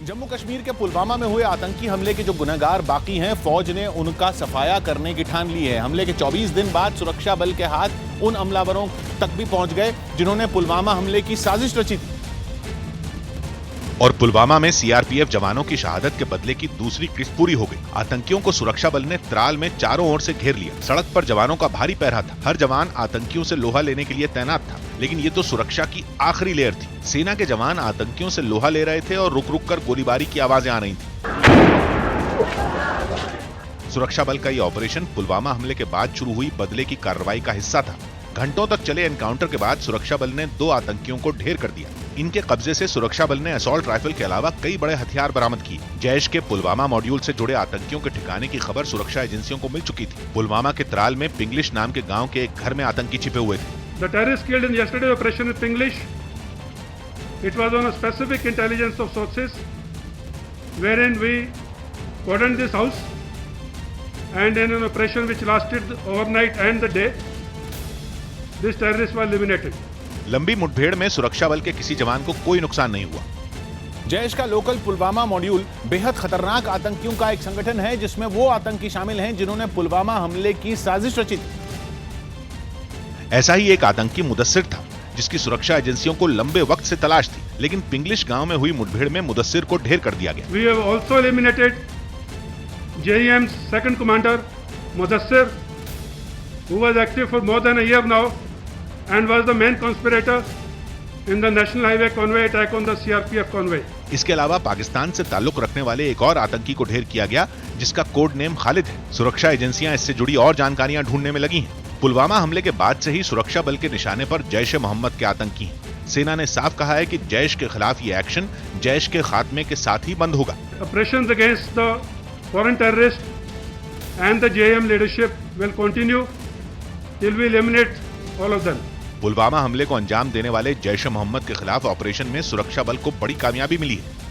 जम्मू कश्मीर के पुलवामा में हुए आतंकी हमले के जो गुनहगार बाकी हैं, फौज ने उनका सफाया करने की ठान ली है। हमले के 24 दिन बाद सुरक्षा बल के हाथ उन हमलावरों तक भी पहुंच गए जिन्होंने पुलवामा हमले की साजिश रची थी। और पुलवामा में सीआरपीएफ जवानों की शहादत के बदले की दूसरी किस्त पूरी हो गई। आतंकियों को सुरक्षा बल ने त्राल में चारों ओर से घेर लिया। सड़क पर जवानों का भारी पहरा था। हर जवान आतंकियों से लोहा लेने के लिए तैनात था, लेकिन ये तो सुरक्षा की आखिरी लेयर थी। सेना के जवान आतंकियों से लोहा ले रहे थे और रुक रुक कर गोलीबारी की आवाजें आ रही थी। सुरक्षा बल का ये ऑपरेशन पुलवामा हमले के बाद शुरू हुई बदले की कार्रवाई का हिस्सा था। घंटों तक चले एनकाउंटर के बाद सुरक्षा बल ने 2 आतंकियों को ढेर कर दिया। इनके कब्जे से सुरक्षा बल ने असॉल्ट राइफल के अलावा कई बड़े हथियार बरामद किए। जैश के पुलवामा मॉड्यूल से जुड़े आतंकियों के ठिकाने की खबर सुरक्षा एजेंसियों को मिल चुकी थी। पुलवामा के त्राल में पिंगलिश नाम के गांव के एक घर में आतंकी छिपे हुए थे। The terrorists killed in yesterday's operation in Pinglish. It was on a specific intelligence of sources, wherein we cordoned this house, and in an operation which lasted overnight and the day, these terrorists were eliminated. लंबी मुठभेड़ में सुरक्षा बल के किसी जवान को कोई नुकसान नहीं हुआ। जैश का लोकल पुलवामा मॉड्यूल बेहद खतरनाक आतंकियों का एक संगठन है, जिसमें वो आतंकी शामिल हैं जिन्होंने पुलवामा हमले की साजिश रची थी। ऐसा ही एक आतंकी मुदस्सिर था, जिसकी सुरक्षा एजेंसियों को लंबे वक्त से तलाश थी, लेकिन पिंगलिश गांव में हुई मुठभेड़ में मुदस्सिर को ढेर कर दिया गया। We have also eliminated JEM's second commander, Mudassir, who was active for more than a year now and was the main conspirator in the National Highway convoy attack on the CRPF convoy. इसके अलावा पाकिस्तान से ताल्लुक रखने वाले एक और आतंकी को ढेर किया गया, जिसका कोड नेम खालिद है। सुरक्षा एजेंसियां इससे जुड़ी और जानकारियां ढूंढने में लगी हैं। पुलवामा हमले के बाद से ही सुरक्षा बल के निशाने पर जैश ए मोहम्मद के आतंकी हैं। सेना ने साफ कहा है कि जैश के खिलाफ ये एक्शन जैश के खात्मे के साथ ही बंद होगा। Operations against the foreign terrorists and the JM leadership will continue till we eliminate all of them. Pulwama हमले को अंजाम देने वाले जैश ए मोहम्मद के खिलाफ ऑपरेशन में सुरक्षा बल को बड़ी कामयाबी मिली है।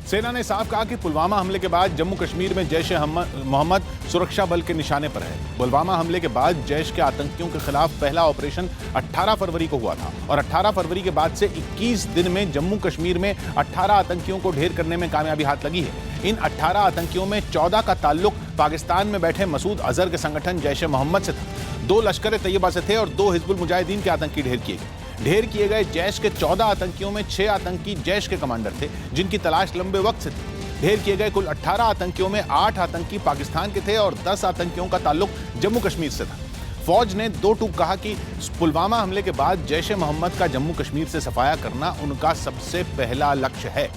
सेना ने साफ कहा कि पुलवामा हमले के बाद जम्मू कश्मीर में जैश ए मोहम्मद सुरक्षा बल के निशाने पर है। पुलवामा हमले के बाद जैश के आतंकियों के खिलाफ पहला ऑपरेशन 18 फरवरी को हुआ था और 18 फरवरी के बाद से 21 दिन में जम्मू कश्मीर में 18 आतंकियों को ढेर करने में कामयाबी हाथ लगी है। इन 18 आतंकियों में 14 का ताल्लुक पाकिस्तान में बैठे मसूद अजहर के संगठन जैश ए मोहम्मद से था, 2 लश्कर तैयबा से थे और 2 हिजबुल मुजाहिदीन के आतंकी ढेर किए गए। ढेर किए गए जैश के 14 आतंकियों में 6 आतंकी जैश के कमांडर थे, जिनकी तलाश लंबे वक्त से थी। ढेर किए गए कुल 18 आतंकियों में 8 आतंकी पाकिस्तान के थे और 10 आतंकियों का ताल्लुक जम्मू कश्मीर से था। फौज ने 2 टूक कहा कि पुलवामा हमले के बाद जैश ए मोहम्मद का जम्मू कश्मीर से सफाया करना उनका सबसे पहला लक्ष्य है।